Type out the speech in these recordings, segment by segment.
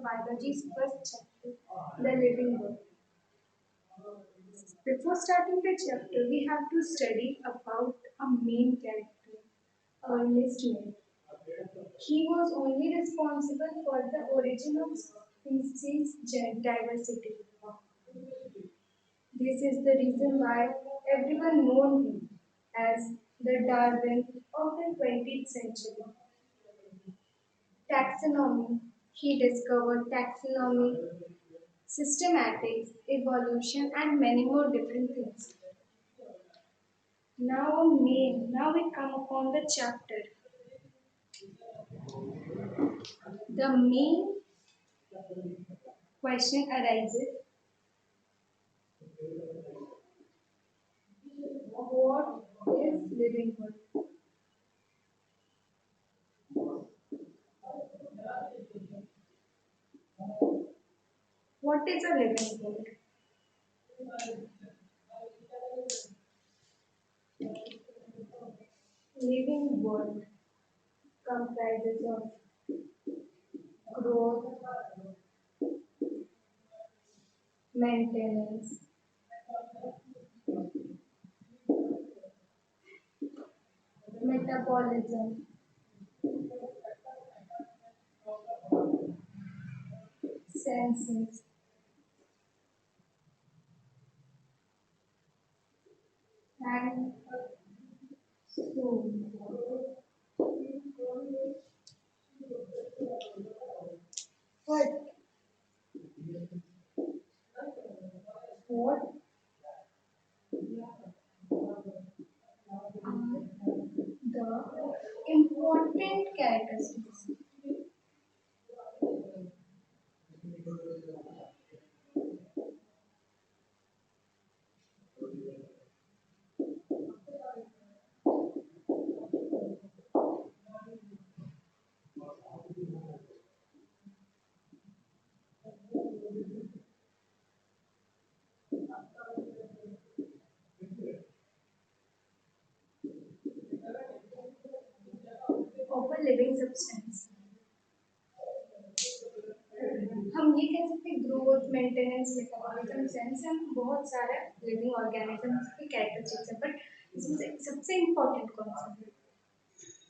biology's first chapter, the living world. Before starting the chapter, we have to study about a main character, Ernest Mayr. He was only responsible for the origin of species diversity. This is the reason why everyone known him as the Darwin of the 20th century. Taxonomy. He discovered taxonomy, systematics, evolution, and many more different things. Now we come upon the chapter. The main question arises: what is living world? What is a living world? Living world comprises of growth, maintenance, metabolism, senses, and soul. What? What are the important characteristics? Of a living substance. हम ये कह सकते हैं growth maintenance metabolism sense हम बहुत सारे living organisms की characteristics है बट इसमें से सबसे इम्पोर्टेंट कौन सा है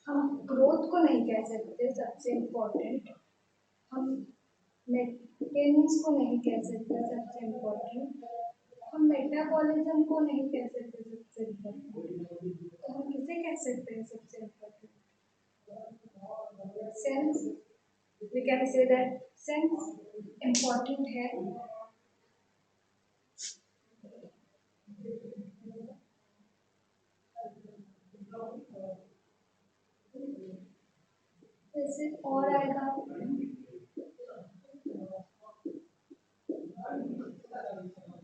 हम ग्रोथ को नहीं कह सकते सबसे इम्पोर्टेंट हम मेंटेनेंस को नहीं कह सकते सबसे इम्पोर्टेंट हम मेटाबॉलिज्म को नहीं कह सकते सबसे इम्पोर्टेंट तो हम किसे कह सकते हैं सबसे important sense we can say that sense important है जैसे और आएगा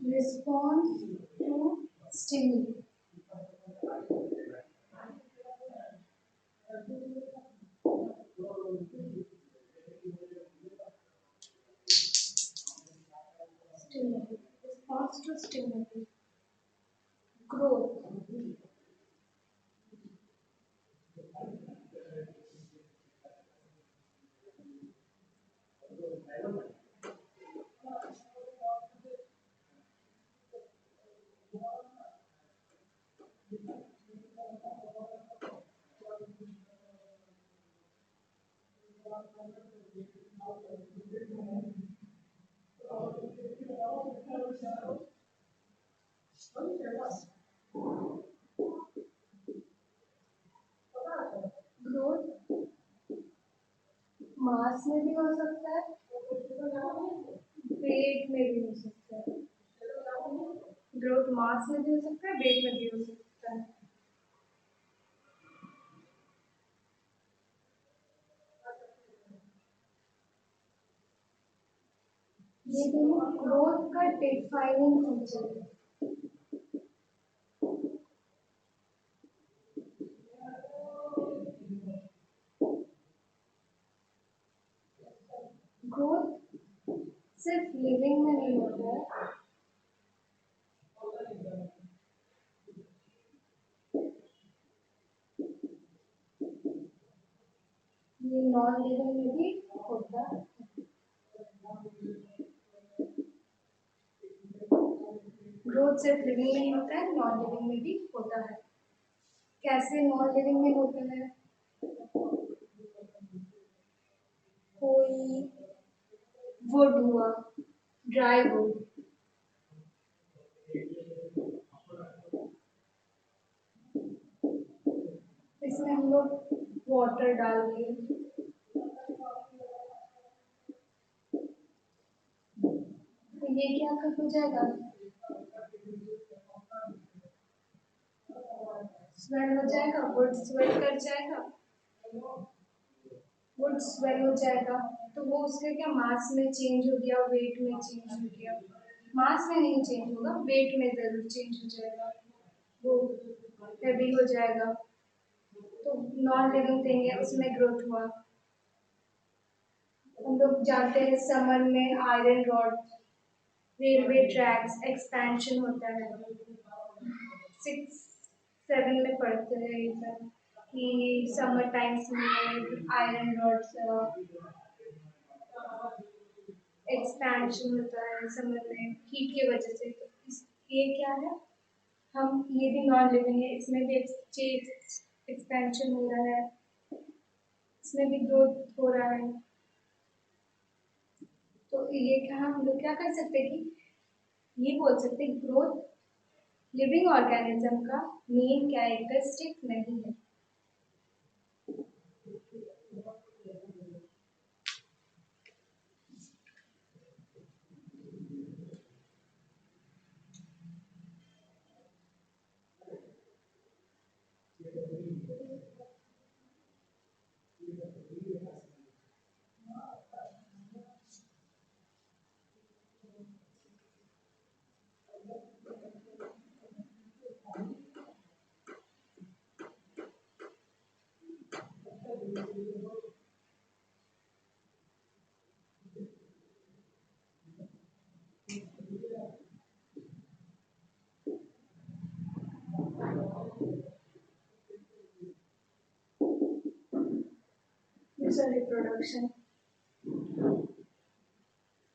response to stimuli stimuli response to stimuli growth growth mass में भी हो सकता है वेट में भी हो सकता है ग्रोथ मास में भी हो सकता है वेट में भी हो सकता है ये दोनों ग्रोथ का डिफाइनिंग फीचर है ग्रोथ सिर्फ लिविंग में नहीं होता है ये नॉन लिविंग में भी होता है ग्रोथ सिर्फ लिविंग में ही होता है, नॉन लिविंग में भी होता है। कैसे नॉन लिविंग में होता है? कोई वुड हुआ, ड्राई वुड, इसमें हम लोग वाटर डाल दिए, तो ये क्या हो जाएगा? स्वेल हो जाएगा, वुड स्वेल कर जाएगा, वुड स्वेल हो जाएगा, तो वो उसके क्या मास में चेंज हो गया, वेट में चेंज हो गया। मास में नहीं चेंज होगा, वेट में जरूर चेंज हो जाएगा, वो हैवी हो जाएगा। तो नॉन लिविंग थिंग है, उसमें ग्रोथ हुआ। हम लोग जानते हैं समर में iron rod, railway tracks expansion होता है, 6-7 में पढ़ते हैं ये सब कि समर टाइम्स में आयरन रॉड्स एक्सपेंशन होता है समर में हीट की वजह से। तो ये क्या है, हम ये भी नॉन लिविंग है, इसमें भी एक्सपेंशन हो रहा है, इसमें भी ग्रोथ हो रहा है। तो ये क्या हम लोग क्या कर सकते हैं कि ये बोल सकते हैं ग्रोथ लिविंग ऑर्गेनिज्म का मेन कैरेक्टरिस्टिक नहीं है। रिप्रोडक्शन,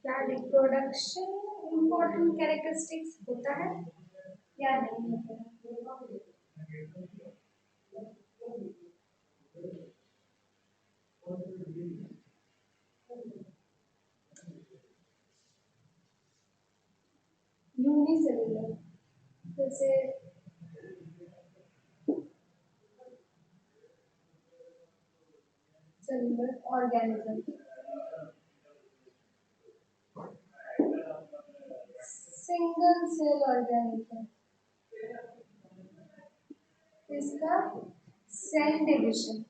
क्या रिप्रोडक्शन इम्पोर्टेंट कैरेक्टरिस्टिक्स होता है या नहीं होता है? यूनिसेलुलर, जैसे cellular organism, single cell organism, इसका सेल डिविजन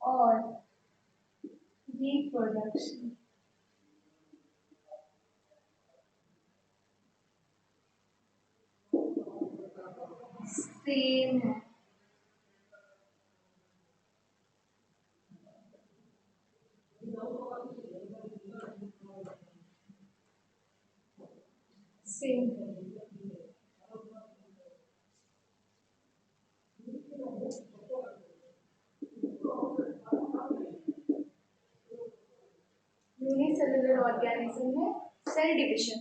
और रिप्रोडक्शन सेम है। सेम यूनिसेलुलर ऑर्गेनिज्म में cell division,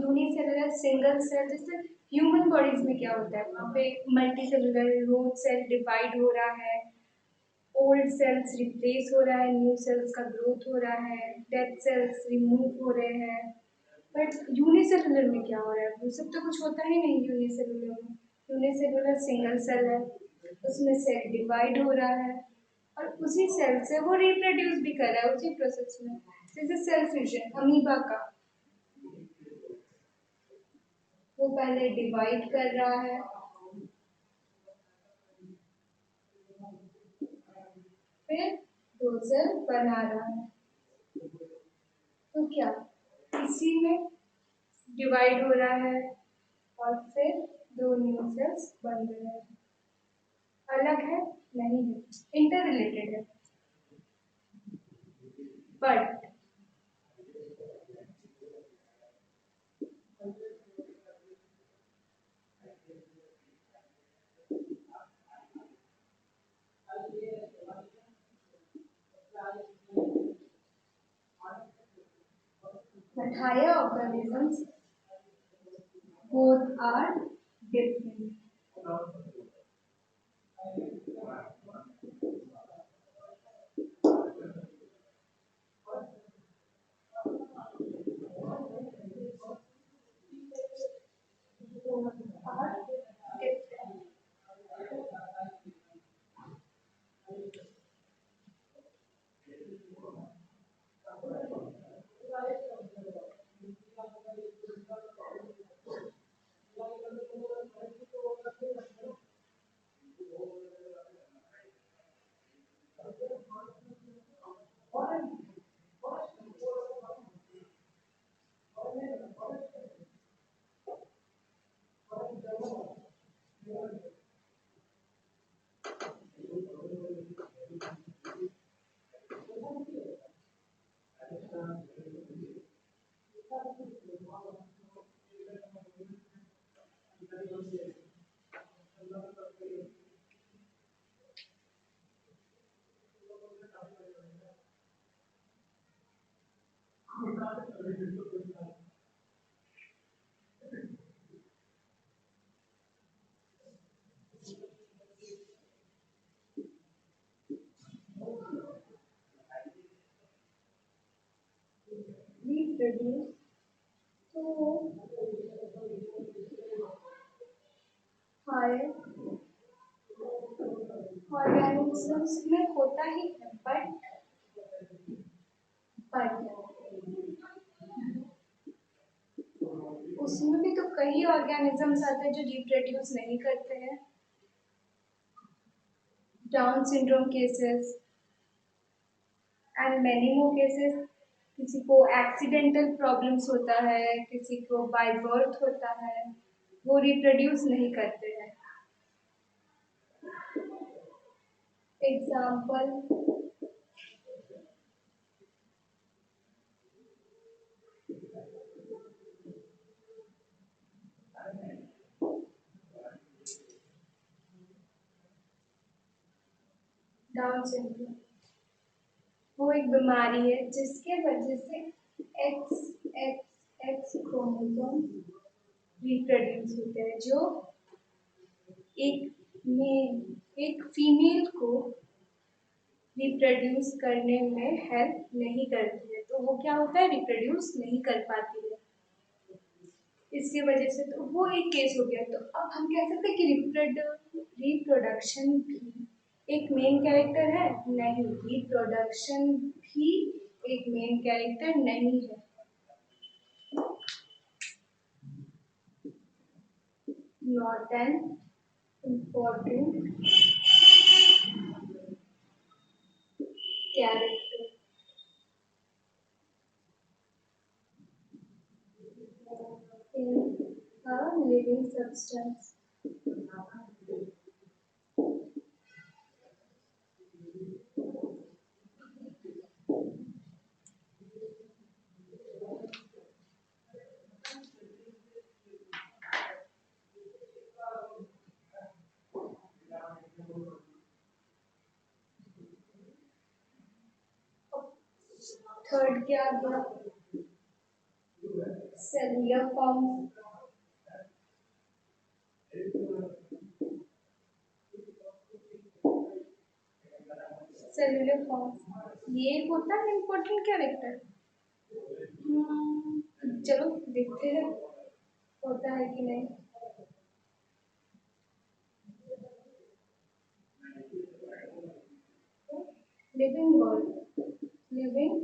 unicellular single cell, जैसे ह्यूमन बॉडीज में क्या होता है, वहाँ पे मल्टी सेलुलर रोट सेल डिवाइड हो रहा है, ओल्ड सेल्स रिप्लेस हो रहा है, न्यू सेल्स का ग्रोथ हो रहा है, डेड सेल्स रिमूव हो रहे हैं। बट यूनिसेलुलर में क्या हो रहा है, वो सब तो कुछ होता ही नहीं यूनिसेलुलर में। यूनिसेलुलर सिंगल सेल है, उसमें सेल डिवाइड हो रहा है और उसी सेल से वो रिप्रोड्यूस भी कर रहा है उसी प्रोसेस में। जैसे सेल फ्यूजन अमीबा का, वो पहले डिवाइड कर रहा है, फिर दो सेल बना रहा है। तो क्या इसी में डिवाइड हो रहा है और फिर दो न्यू सेल्स बन रहे हैं। अलग है नहीं है, इंटर रिलेटेड है। But but higher organisms both are different. Both are different. Reproduce. So higher organisms में होता ही है, but उसमें भी तो कई ऑर्गेनिजम्स आते हैं जो रिप्रोड्यूस नहीं करते हैं. Down syndrome cases and many more cases. किसी को एक्सीडेंटल प्रॉब्लम्स होता है, किसी को बाय बर्थ होता है, वो रिप्रोड्यूस नहीं करते हैं. एग्जाम्पल डाउन सिंड्रोम वो एक बीमारी है जिसके वजह से x x x chromosome reproduce होते हैं, जो एक फीमेल को रिप्रोड्यूस करने में हेल्प नहीं करती है. तो वो क्या होता है, रिप्रोड्यूस नहीं कर पाती है. इसकी वजह से तो वो एक केस हो गया. तो अब हम कह सकते हैं कि रिप्रोडक्शन भी एक मेन कैरेक्टर है? नहीं, रिप्रोडक्शन भी एक मेन कैरेक्टर नहीं है. Not an important character in a living substance. Third क्या आ गया? Cellular form. सेल्युलर फॉर्म ये होता है इम्पोर्टेंट कैरेक्टर. चलो देखते हैं होता है कि नहीं. लिविंग वर्ल्ड, लिविंग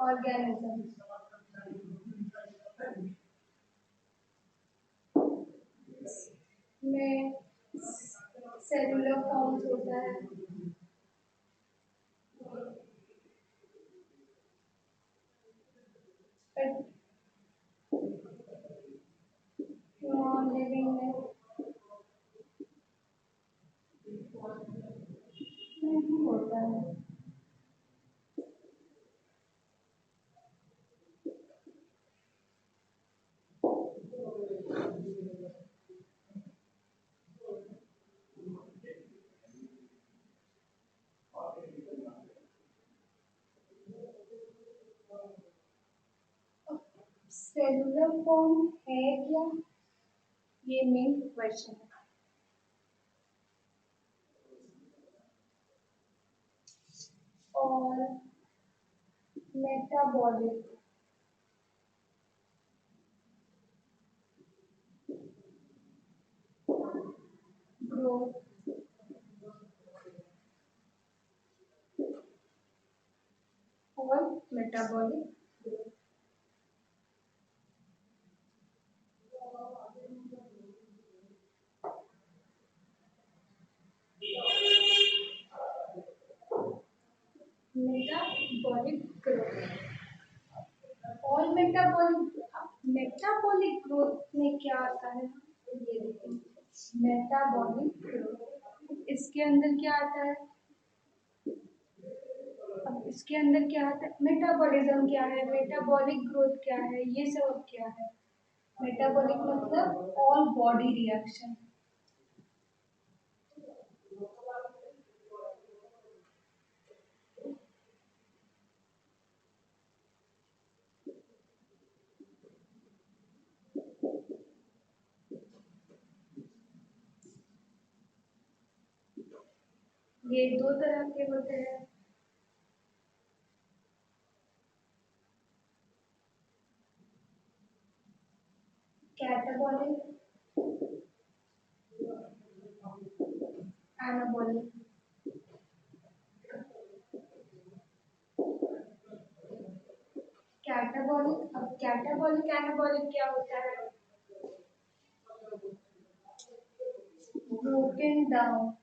ऑर्गेनिज्म में सेल्युलर फॉर्म्स होता है. नॉन लिविंग में नहीं होता है. सेलुलर फॉर्म है क्या, ये मेन क्वेश्चन है। और मेटाबॉलिक ग्रोथ और मेटाबॉलिक ग्रोथ। मेटाबॉलिक ग्रोथ और मेटाबॉलिक ग्रोथ में क्या आता है, ये देखें। मेटाबॉलिक ग्रोथ, इसके अंदर क्या आता है, अब इसके अंदर क्या आता है, मेटाबॉलिज्म क्या है, मेटाबॉलिक ग्रोथ क्या है, ये सब क्या है। मेटाबॉलिक मतलब ऑल बॉडी रिएक्शन। ये दो तरह के होते हैं, कैटाबॉलिक, एनाबॉलिक। कैटाबॉलिक, अब कैटाबॉलिक एनाबॉलिक क्या होता है, broken down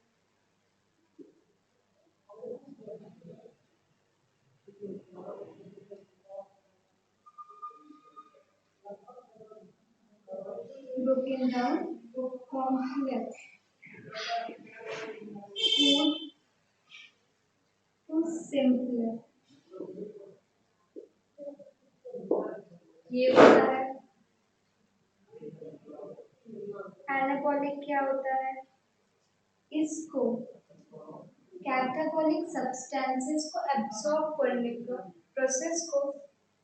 broken down to complex food to simpler, ये होता है। एनाबॉलिक क्या होता है, इसको कैटाबॉलिक सब्सटेंसेस को एब्सॉर्ब करने का प्रोसेस को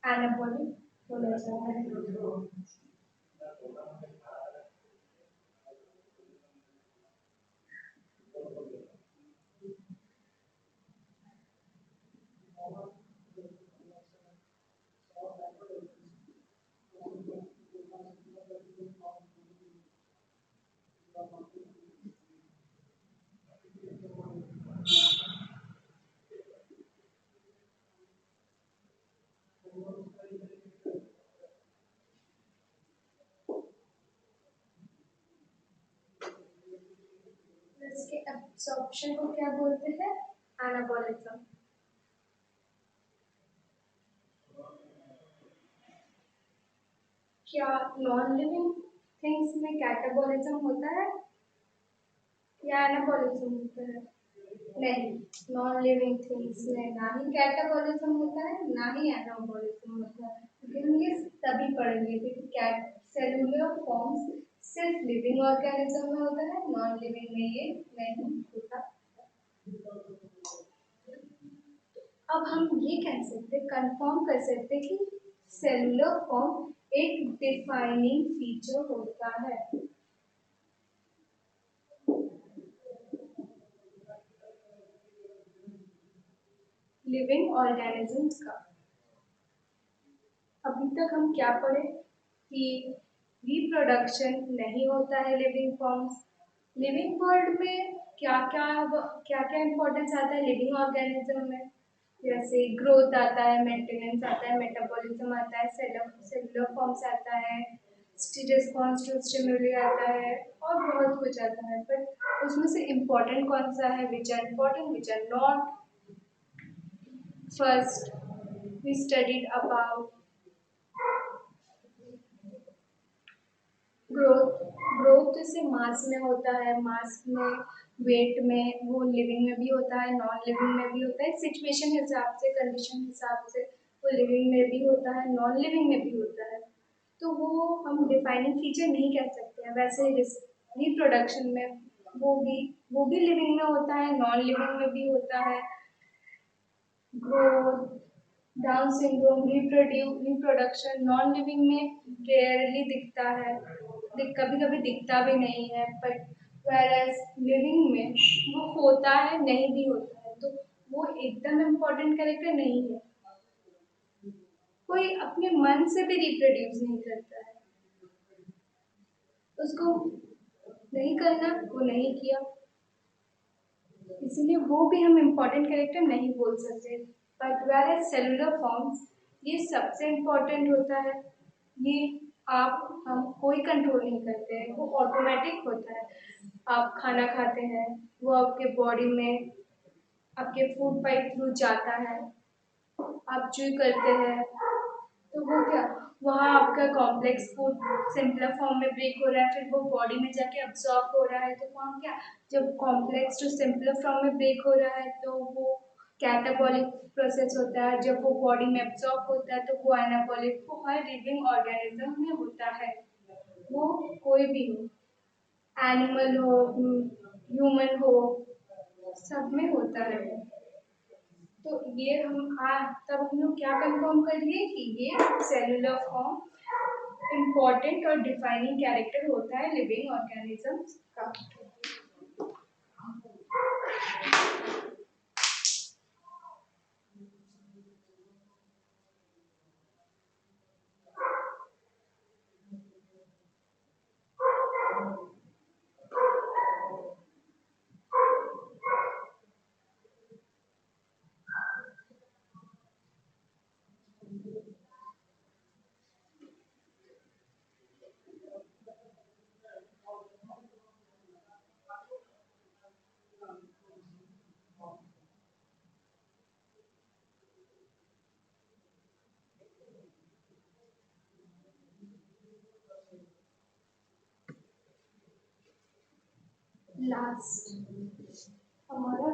एनाबॉलिक बोला जाता है। इसके एब्सॉर्प्शन को क्या बोलते हैं, एनाबॉलिज्म। क्या नॉन लिविंग थिंग्स में कैटाबॉलिज्म होता है या एनाबॉलिज्म होता है, नहीं, नॉन लिविंग थिंग्स में ना ही कैटाबॉलिज्म होता है ना ही एनाबॉलिज्म होता है, क्योंकि हम ये तभी पढ़ेंगे कि सेलुलर फॉर्म्स सिर्फ लिविंग ऑर्गेनिज्म में होता है, नॉन लिविंग में ये नहीं होता। अब हम ये कह सकते, कंफर्म कर सकते कि सेलुलर फॉर्म एक डिफाइनिंग फीचर होता है लिविंग ऑर्गेनिजम्स का। अभी तक हम क्या पढ़े कि रिप्रोडक्शन नहीं होता है लिविंग फॉर्म्स। लिविंग वर्ल्ड में क्या क्या इंपॉर्टेंस आता है लिविंग ऑर्गेनिज्म में, जैसे ग्रोथ आता है, मेंटेनेंस आता है, मेटाबॉलिज्म आता है, सेलुलर फॉर्म्स आता है, रिस्पॉन्स टू स्टिमुली आता है और बहुत कुछ आता है। बट उसमें से इम्पोर्टेंट कौन सा है, which are important which are not. First we studied about growth. Growth जैसे मास में होता है, मास में, वेट में, वो लिविंग में भी होता है, नॉन लिविंग में भी होता है, सिचुएशन के हिसाब से, कंडीशन के हिसाब से वो लिविंग में भी होता है, नॉन लिविंग में भी होता है। तो वो हम डिफाइनिंग फीचर नहीं कह सकते हैं। वैसे रिप्रोडक्शन में वो भी लिविंग में होता है, नॉन लिविंग में भी होता है। Growth, down syndrome, reproduction non living में रेयरली दिखता है, कभी कभी दिखता भी नहीं है, पर whereas लिविंग में वो होता है, नहीं भी होता है, तो वो एकदम इम्पोर्टेंट कैरेक्टर नहीं है। कोई अपने मन से भी रिप्रोड्यूस नहीं करता है, उसको नहीं करना, वो नहीं किया, इसीलिए वो भी हम इम्पोर्टेंट कैरेक्टर नहीं बोल सकते। बट वेयर सेलुलर फॉर्म्स, ये सबसे इम्पोर्टेंट होता है। ये आप हम कोई कंट्रोल नहीं करते हैं, वो ऑटोमेटिक होता है। आप खाना खाते हैं, वो आपके बॉडी में आपके फूड पाइप थ्रू जाता है, आप च्यू करते हैं, तो वो क्या, वहाँ आपका कॉम्प्लेक्स फूड सिंपलर फॉर्म में ब्रेक हो रहा है, फिर वो बॉडी में जाके अब्सॉर्ब हो रहा है, तो वहाँ क्या, जब कॉम्प्लेक्स टू सिंपलर फॉर्म में ब्रेक हो रहा है तो वो कैटाबॉलिक प्रोसेस होता है, जब वो बॉडी में अब्सॉर्ब होता है तो वो एनाबॉलिक, वो हर लिविंग ऑर्गेनिज्म में होता है, वो कोई भी हो, एनिमल हो, ह्यूमन हो, सब में होता है। तो ये हम तब हम लोग क्या कंफर्म कर लिए कि ये सेलुलर फॉर्म इम्पोर्टेंट और डिफाइनिंग कैरेक्टर होता है लिविंग ऑर्गेनिजम्स का। लास्ट हमारा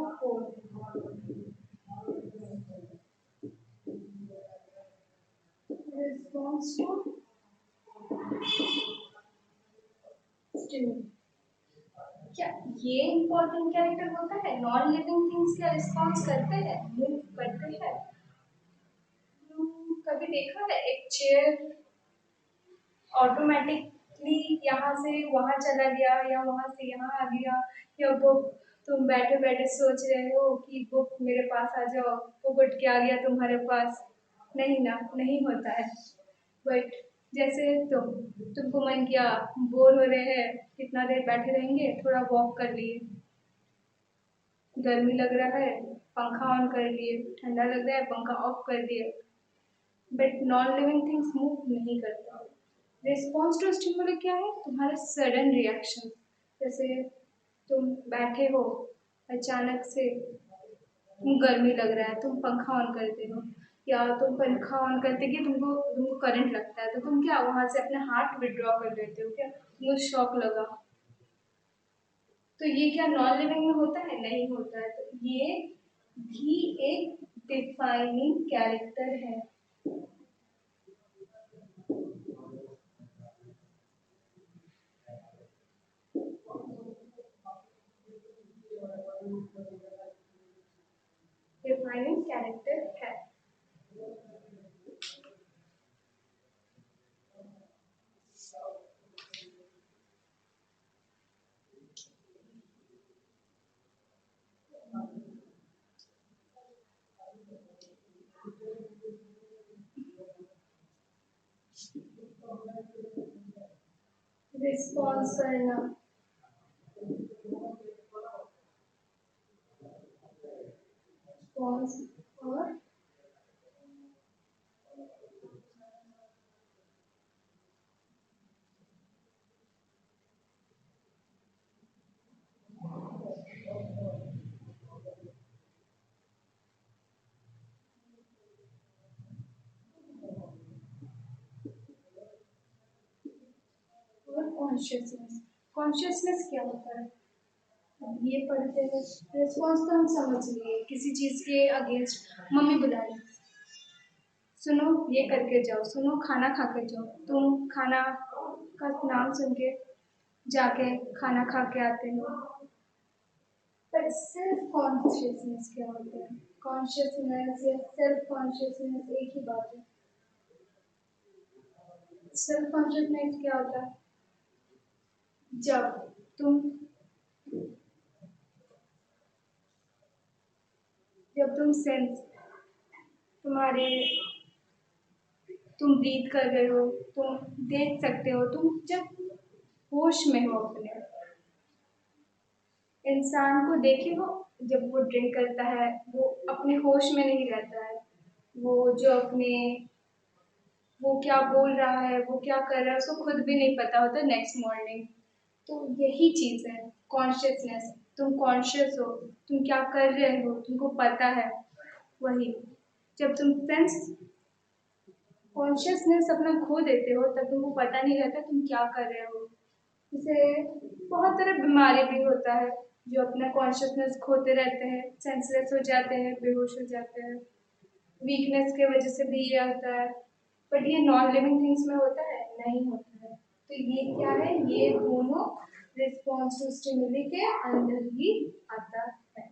रिस्पॉन्स टू स्टिमुली, क्या ये इम्पोर्टेंट कैरेक्टर होता है? नॉन लिविंग थिंग्स क्या रिस्पॉन्स करते हैं, मूव करते हैं? कभी देखा है एक चेयर ऑटोमेटिकली यहाँ से वहाँ चला गया या वहाँ से यहाँ आ गया, या बुक तुम बैठे बैठे सोच रहे हो कि बुक मेरे पास आ जाओ, वो उठ के आ गया तुम्हारे पास? नहीं ना, नहीं होता है। बट जैसे तुमको मन किया, बोर हो रहे हैं, कितना देर बैठे रहेंगे, थोड़ा वॉक कर लिए, गर्मी लग रहा है पंखा ऑन कर लिए, ठंडा लग रहा है पंखा ऑफ कर दिए। But non living things move नहीं करता। रिस्पॉन्स टू स्टिमुलस क्या है? तुम्हारे सडन रिएक्शन, जैसे तुम बैठे हो, अचानक से गर्मी लग रहा है, तुम पंखा ऑन करते हो, या तुम पंखा ऑन करते कि तुमको तुमको करंट लगता है, तो तुम क्या वहां से अपने हाथ विड्रॉ कर लेते हो, क्या तुमको शॉक लगा? तो ये क्या नॉन लिविंग में होता है? नहीं होता है। तो ये भी एक डिफाइनिंग कैरेक्टर है। डिफाइनिंग कैरेक्टर है। रिस्पॉन्स करना, रिस्पॉन्स और कॉन्शियसनेस। कॉन्शियसनेस क्या होता है? अब ये पढ़ते हैं, रिस्पॉन्स तो हम समझ लिए, किसी चीज के अगेंस्ट मम्मी बुला रही, सुनो ये करके जाओ, सुनो खाना खा के जाओ, तुम खाना का नाम सुन के जाके खाना खा के आते हो। पर सेल्फ कॉन्शियसनेस क्या होता है? कॉन्शियसनेस या सेल्फ कॉन्शियसनेस एक ही बात है। सेल्फ कॉन्शियसनेस क्या होता है? जब तुम जब तुम सेंस तुम्हारे तुम ब्रीथ कर रहे हो, तुम देख सकते हो, तुम जब होश में हो अपने। इंसान को देखे हो, जब वो ड्रिंक करता है वो अपने होश में नहीं रहता है। वो जो अपने वो क्या बोल रहा है, वो क्या कर रहा है, उसको खुद भी नहीं पता होता नेक्स्ट मॉर्निंग। तो यही चीज़ है कॉन्शियसनेस। तुम कॉन्शियस हो, तुम क्या कर रहे हो तुमको पता है। वही जब तुम सेंस कॉन्शियसनेस अपना खो देते हो तब तुमको पता नहीं रहता तुम क्या कर रहे हो। जैसे बहुत तरह बीमारी भी होता है, जो अपना कॉन्शियसनेस खोते रहते हैं, सेंसलेस हो जाते हैं, बेहोश हो जाते हैं। वीकनेस के वजह से भी ये होता है। बट ये नॉन लिविंग थिंग्स में होता है? नहीं होता है। तो ये क्या है, ये दोनों रिस्पॉन्स टू स्टिमुली के अंदर ही आता है।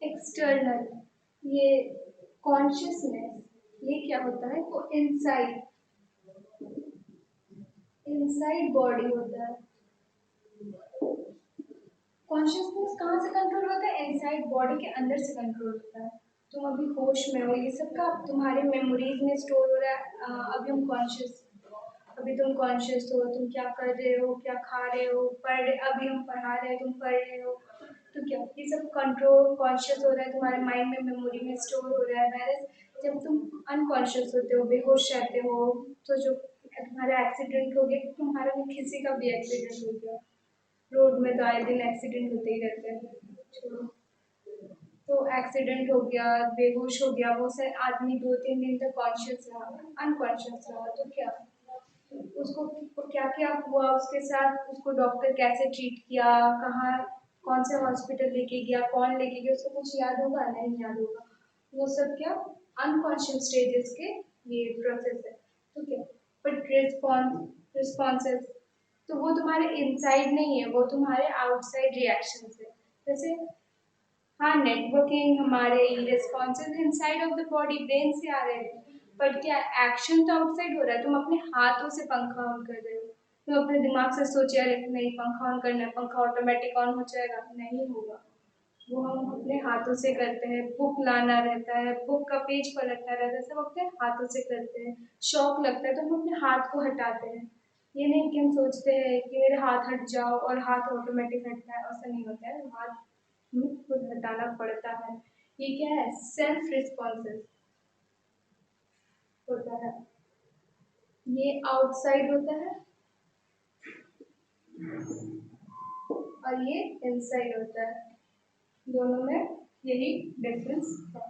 एक्सटर्नल, ये कॉन्शियसनेस, ये क्या होता है, वो इनसाइड इनसाइड बॉडी होता है। कॉन्शियसनेस कहाँ से कंट्रोल होता है? इनसाइड बॉडी के अंदर से कंट्रोल होता है। तुम अभी होश में हो, ये सब का तुम्हारे मेमोरीज में स्टोर हो रहा है। अभी हम कॉन्शियस अभी तुम कॉन्शियस हो, तुम क्या कर रहे हो, क्या खा रहे हो, पढ़ रहे, अभी हम पढ़ा रहे हैं, तुम पढ़ रहे हो। तो क्या ये सब कंट्रोल कॉन्शियस हो रहा है, तुम्हारे माइंड में मेमोरी में स्टोर हो रहा है। वैसे जब तुम अनकॉन्शियस होते हो, बेहोश रहते हो, तो जो तुम्हारा एक्सीडेंट हो गया, तुम्हारा भी किसी का भी एक्सीडेंट हो गया, रोड में तो आए दिन एक्सीडेंट होते ही रहते हैं। छोड़ो, तो एक्सीडेंट हो गया, बेहोश हो गया, वो सर आदमी 2-3 दिन तक कॉन्शियस रहा, अनकॉन्शियस रहा, तो क्या उसको क्या क्या हुआ उसके साथ, उसको डॉक्टर कैसे ट्रीट किया, कहाँ कौन से हॉस्पिटल लेके गया, कौन लेके गया, उसको कुछ याद होगा? नहीं याद होगा। वो सब क्या अनकॉन्शियस स्टेजेस के ये प्रोसेस है। तो क्या बट रिस्पॉन्सेस तो वो तुम्हारे इनसाइड नहीं है, वो तुम्हारे आउटसाइड रिएक्शन है। जैसे हाँ, नेटवर्किंग हमारे responses inside of the body brain से आ रहे हैं, पर क्या एक्शन तो आउटसाइड हो रहा है। तुम अपने हाथों से पंखा ऑन कर रहे हो, तुम अपने दिमाग से सोचे अरे नहीं पंखा ऑन करना है, पंखा ऑटोमेटिक ऑन हो जाएगा, नहीं होगा। वो हम अपने हाथों से करते हैं। बुक लाना रहता है, बुक का पेज पलटना रहता है, सब अपने हाथों से करते हैं। शौक लगता है तो हम अपने हाथ को हटाते हैं। ये नहीं कि हम सोचते हैं कि मेरे हाथ हट जाओ और हाथ ऑटोमेटिक हटता है, ऐसा नहीं होता है। हाथ हमें खुद हटाना पड़ता है। ये क्या है, सेल्फ रिस्पॉन्सिव होता है। ये आउटसाइड होता है और ये इनसाइड होता है। दोनों में यही डिफरेंस है।